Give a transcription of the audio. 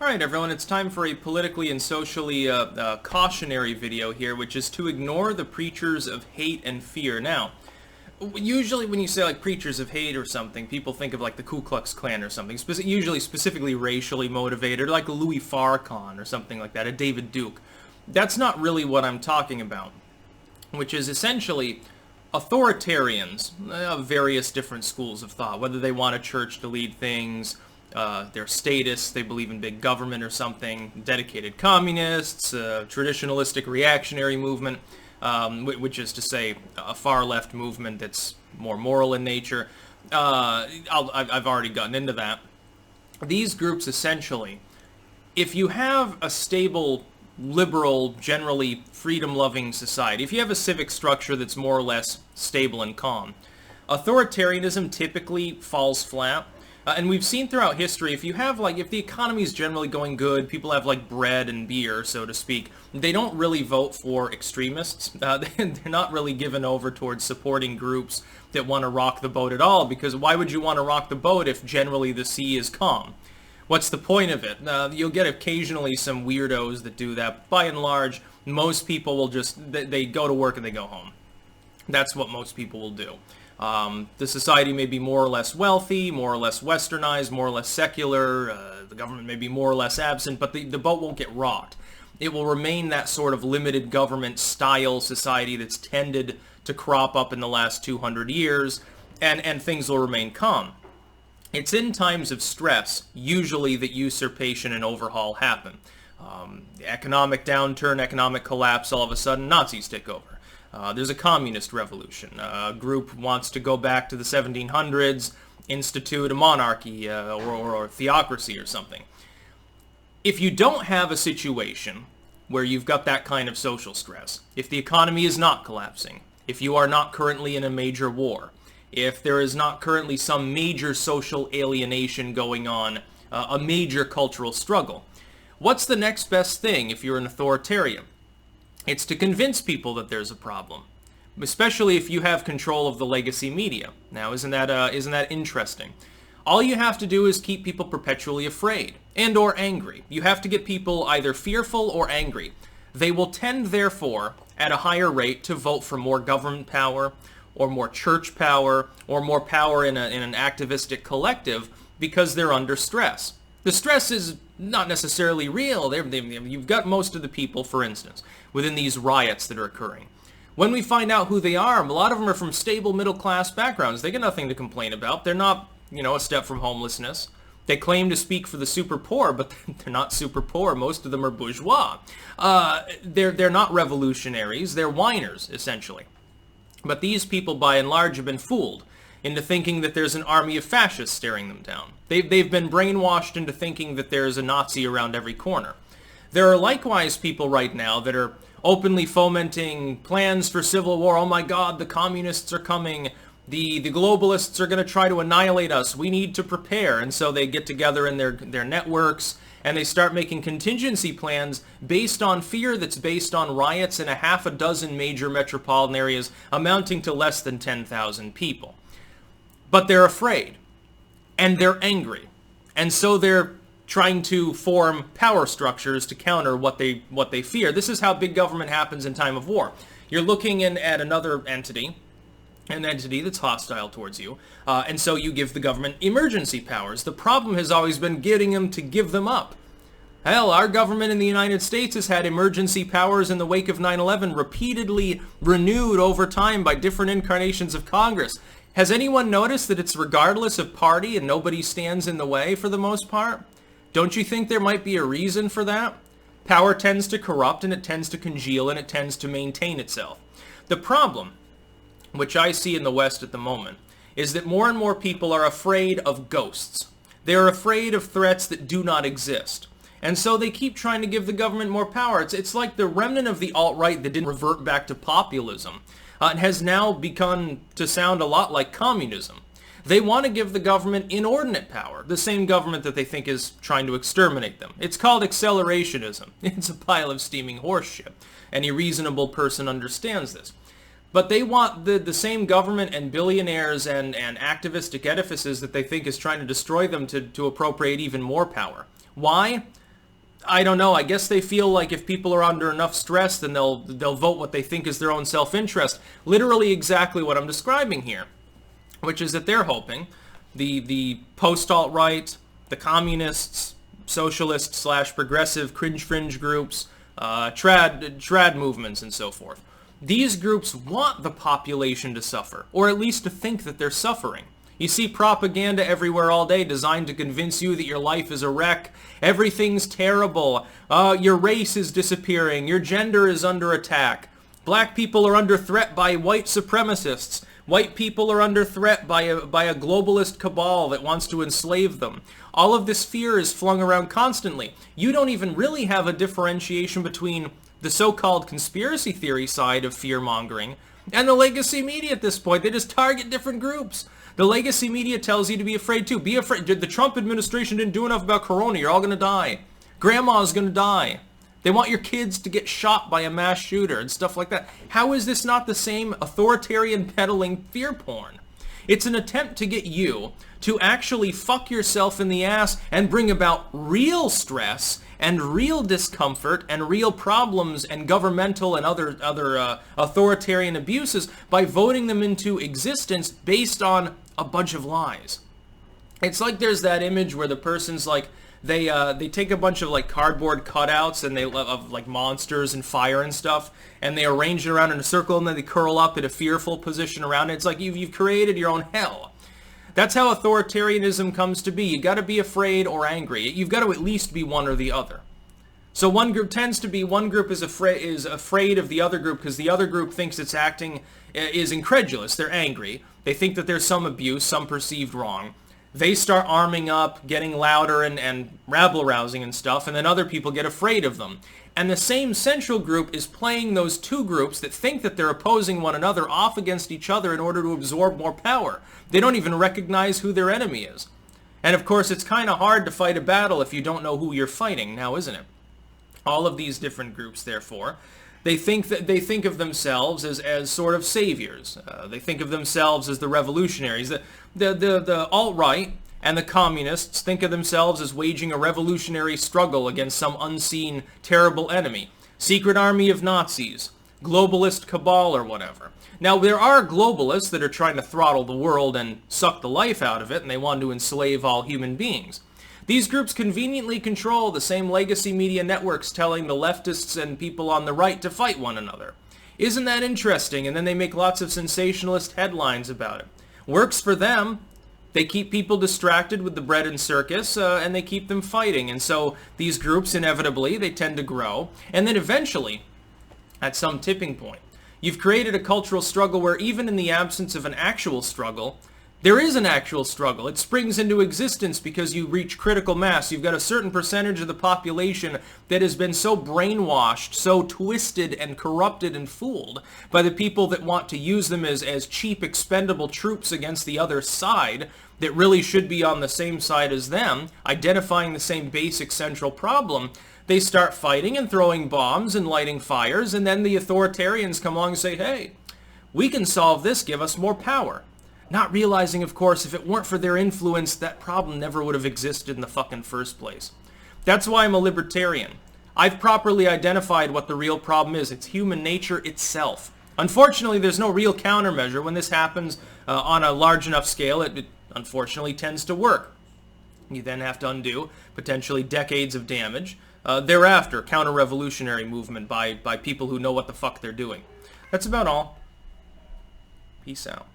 Alright everyone, it's time for a politically and socially cautionary video here, which is to ignore the preachers of hate and fear. Now, usually when you say like preachers of hate or something, people think of like the Ku Klux Klan or something, usually specifically racially motivated, like a Louis Farrakhan or something like that, a David Duke. That's not really what I'm talking about, which is essentially authoritarians of various different schools of thought, whether they want a church to lead things, they're statists, they believe in big government or something, dedicated communists, traditionalistic reactionary movement, which is to say a far left movement that's more moral in nature. I've already gotten into that. These groups essentially, if you have a stable, liberal, generally freedom-loving society, if you have a civic structure that's more or less stable and calm, authoritarianism typically falls flat. And we've seen throughout history, if the economy is generally going good, people have like bread and beer, so to speak, they don't really vote for extremists. They're not really given over towards supporting groups that want to rock the boat at all, because why would you want to rock the boat if generally the sea is calm? What's the point of it? You'll get occasionally some weirdos that do that. By and large, most people will they go to work and they go home. That's what most people will do. The society may be more or less wealthy, more or less westernized, more or less secular, the government may be more or less absent, but the boat won't get rocked. It will remain that sort of limited government style society that's tended to crop up in the last 200 years, and things will remain calm. It's in times of stress, usually, that usurpation and overhaul happen. Economic downturn, economic collapse, all of a sudden Nazis take over. There's a communist revolution. A group wants to go back to the 1700s, institute a monarchy or theocracy or something. If you don't have a situation where you've got that kind of social stress, if the economy is not collapsing, if you are not currently in a major war, if there is not currently some major social alienation going on, a major cultural struggle, what's the next best thing if you're an authoritarian? It's to convince people that there's a problem, especially if you have control of the legacy media. Now, isn't that interesting? All you have to do is keep people perpetually afraid and or angry. You have to get people either fearful or angry. They will tend, therefore, at a higher rate to vote for more government power or more church power or more power in an activistic collective because they're under stress. The stress is not necessarily real. You've got most of the people, for instance, within these riots that are occurring. When we find out who they are, a lot of them are from stable middle-class backgrounds. They got nothing to complain about. They're not, a step from homelessness. They claim to speak for the super poor, but they're not super poor. Most of them are bourgeois. They're not revolutionaries. They're whiners, essentially. But these people, by and large, have been fooled into thinking that there's an army of fascists staring them down. They've been brainwashed into thinking that there's a Nazi around every corner. There are likewise people right now that are openly fomenting plans for civil war. Oh my God, the communists are coming. The globalists are going to try to annihilate us. We need to prepare. And so they get together in their networks and they start making contingency plans based on fear that's based on riots in a half a dozen major metropolitan areas amounting to less than 10,000 people. But they're afraid, and they're angry, and so they're trying to form power structures to counter what they fear. This is how big government happens in time of war. You're looking at another entity, an entity that's hostile towards you, and so you give the government emergency powers. The problem has always been getting them to give them up. Hell, our government in the United States has had emergency powers in the wake of 9/11 repeatedly renewed over time by different incarnations of Congress. Has anyone noticed that it's regardless of party and nobody stands in the way for the most part? Don't you think there might be a reason for that? Power tends to corrupt and it tends to congeal and it tends to maintain itself. The problem, which I see in the West at the moment, is that more and more people are afraid of ghosts. They're afraid of threats that do not exist. And so they keep trying to give the government more power. It's like the remnant of the alt-right that didn't revert back to populism. It has now begun to sound a lot like communism. They want to give the government inordinate power, the same government that they think is trying to exterminate them. It's called accelerationism. It's a pile of steaming horseshit. Any reasonable person understands this. But they want the same government and billionaires and activistic edifices that they think is trying to destroy them to appropriate even more power. Why? I don't know. I guess they feel like if people are under enough stress, then they'll vote what they think is their own self-interest. Literally exactly what I'm describing here, which is that they're hoping the post-alt-right, the communists, socialist / progressive fringe groups, trad movements, and so forth. These groups want the population to suffer, or at least to think that they're suffering. You see propaganda everywhere all day designed to convince you that your life is a wreck, everything's terrible, your race is disappearing, your gender is under attack, black people are under threat by white supremacists, white people are under threat by a globalist cabal that wants to enslave them. All of this fear is flung around constantly. You don't even really have a differentiation between the so-called conspiracy theory side of fear-mongering and the legacy media at this point. They just target different groups. The legacy media tells you to be afraid too. Be afraid. The Trump administration didn't do enough about corona. You're all going to die. Grandma's going to die. They want your kids to get shot by a mass shooter and stuff like that. How is this not the same authoritarian peddling fear porn? It's an attempt to get you to actually fuck yourself in the ass and bring about real stress and real discomfort and real problems and governmental and other authoritarian abuses by voting them into existence based on a bunch of lies. It's like there's that image where the person's like, they take a bunch of like cardboard cutouts and of like monsters and fire and stuff, and they arrange it around in a circle, and then they curl up in a fearful position around it. It's like you've created your own hell. That's how authoritarianism comes to be. You got to be afraid or angry. You've got to at least be one or the other. So one group is afraid of the other group because the other group thinks it's acting is incredulous. They're angry. They think that there's some abuse, some perceived wrong. They start arming up, getting louder and rabble-rousing and stuff, and then other people get afraid of them. And the same central group is playing those two groups that think that they're opposing one another off against each other in order to absorb more power. They don't even recognize who their enemy is. And of course, it's kind of hard to fight a battle if you don't know who you're fighting now, isn't it? All of these different groups, therefore, they think of themselves as sort of saviors. They think of themselves as the revolutionaries. The alt-right and the communists think of themselves as waging a revolutionary struggle against some unseen, terrible enemy. Secret army of Nazis, globalist cabal or whatever. Now, there are globalists that are trying to throttle the world and suck the life out of it, and they want to enslave all human beings. These groups conveniently control the same legacy media networks telling the leftists and people on the right to fight one another. Isn't that interesting? And then they make lots of sensationalist headlines about it. Works for them. They keep people distracted with the bread and circus, and they keep them fighting. And so these groups, inevitably, they tend to grow. And then eventually, at some tipping point, you've created a cultural struggle where even in the absence of an actual struggle, there is an actual struggle. It springs into existence because you reach critical mass. You've got a certain percentage of the population that has been so brainwashed, so twisted and corrupted and fooled by the people that want to use them as cheap, expendable troops against the other side that really should be on the same side as them, identifying the same basic central problem. They start fighting and throwing bombs and lighting fires, and then the authoritarians come along and say, hey, we can solve this, give us more power. Not realizing, of course, if it weren't for their influence, that problem never would have existed in the fucking first place. That's why I'm a libertarian. I've properly identified what the real problem is. It's human nature itself. Unfortunately, there's no real countermeasure. When this happens on a large enough scale, it unfortunately tends to work. You then have to undo potentially decades of damage. Thereafter, counter-revolutionary movement by people who know what the fuck they're doing. That's about all. Peace out.